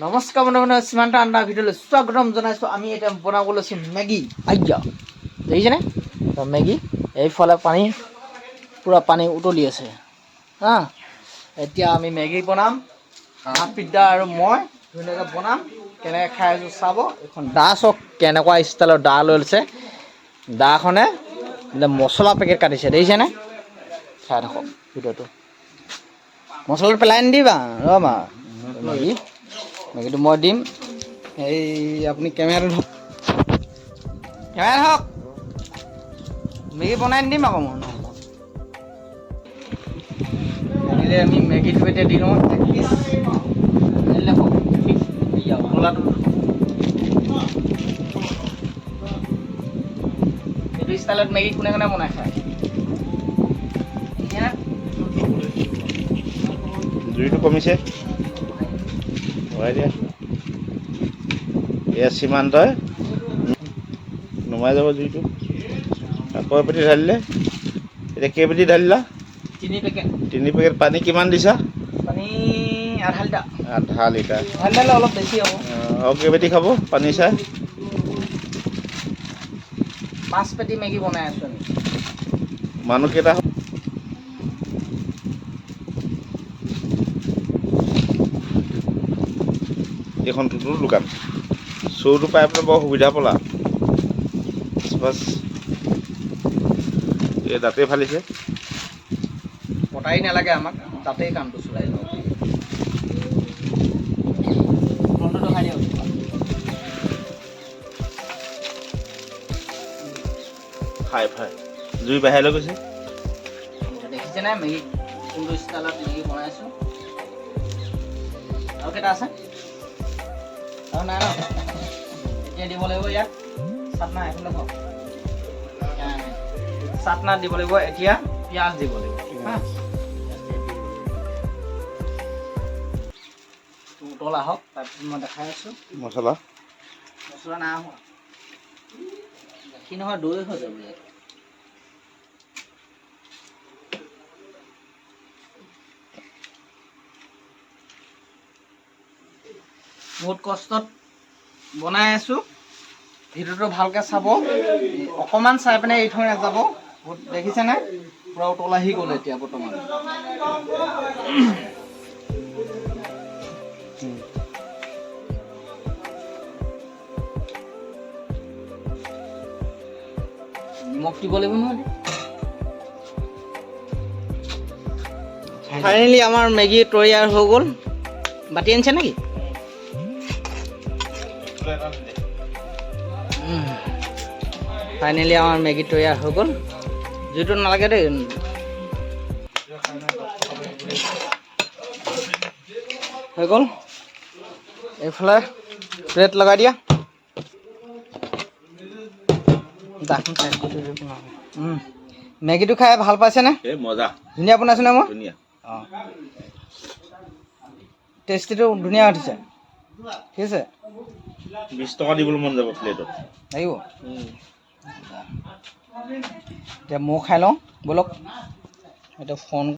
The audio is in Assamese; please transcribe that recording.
নমস্কাৰ বন্ধু সীমান্ত আন্দা ভিডিঅ'লৈ স্বাগতম জনাইছোঁ। আমি এতিয়া বনাব লৈছোঁ মেগী। আইয়া দেখিছেনে মেগী? এইফালে পানী পূৰা পানী উতলি আছে হা। এতিয়া আমি মেগী বনাম। পিদ্দা আৰু মই ধুনীয়াকৈ বনাম। কেনেকৈ খাই আছোঁ চাব। এইখন দা চাওক কেনেকুৱা ষ্টাইলৰ দা লৈ লৈছে। দাখনে মছলা পেকেট কাটিছে দেখিছেনে? চাই থাকক ভিডিঅ'টো। মছলাটো পেলাই নিদিবা ৰ'বা। মেগীটো মই দিম। এই আপুনি কেমেৰাটো ধৰক, কেমেৰা ধৰক। মেগী বনাই নিদিম আকৌ মই নহ'লে। আমি মেগীটো এতিয়া দি লওঁ 1 পিচ। মছলাটো এইটো ষ্টাইলত মেগী কোনে কোনে বনাই খায়? জুইটো কমিছে দিয়া। এয়া সীমান্তই নুমাই যাব জুইটো। আকৌ এপেটি ঢালিলে। এতিয়া কেইপেটি ঢালিলা? 3 পেকেট। 3 পেকেট। পানী কিমান দিছা? পানী আধা লিটাৰ। আধা লিটাৰ। আধা লিটাৰলৈ অলপ বেছি হ'ব। আৰু কেইপেটি খাব পানী চাই? 5 পেটি মেগী বনাই আছোঁ আমি। মানুহ কেইটা? এইখন টুটুৰ দোকান। চৌটো পাই পেলাই বৰ সুবিধা পালা। বাছ এই দাঁতেই ফালিছে। কটাই নালাগে আমাক, তাতেই কামটো চলাই লওঁ। ফোনটো খাই দিয়ক। ফাই জুই বাহিৰলৈ গৈছে। দেখিছেনে মেগী কোনটো ষ্টাইলত মেগী বনাই আছোঁ? আৰু কেইটা আছে? আৰু নাই ন? এতিয়া দিব লাগিব ইয়াত চাটনা। এইফালে চাওক চাটনা দিব লাগিব। এতিয়া পিঁয়াজ দিব লাগিব হা। উতল আহক তাৰপিছত মই দেখাই আছোঁ। মছলা নাই হোৱা। গাখীৰ নহয় দৈ হৈ যাব ইয়াত। বহুত কষ্টত বনাই আছোঁ। ভিডিঅ'টো ভালকৈ চাব। অকণমান চাই পিনে এৰি থৈ নাযাব। দেখিছেনে পূৰা উতল আহি গ'ল এতিয়া বৰ্তমান। নিমখ দিব লাগিব নহয়। ফাইনেলি আমাৰ মেগী তৈয়াৰ হৈ গ'ল। বাতি আনিছে নেকি? ফাইনেলি আমাৰ মেগী তৈয়াৰ হৈ গ'ল। জুইটো নালাগে দেই। হৈ গ'ল। এইফালে প্লেট লগাই দিয়া। মেগীটো খাই ভাল পাইছেনে? মজা ধুনীয়া বনাইছেনে? মই ধুনীয়া। অঁ টেষ্টিটো ধুনীয়া উঠিছে। ঠিক আছে। 20 টকা দিবলৈ মন যাব প্লেটত। লাগিব। এতিয়া ময়ো খাই লওঁ ব'লক। এতিয়া ফোন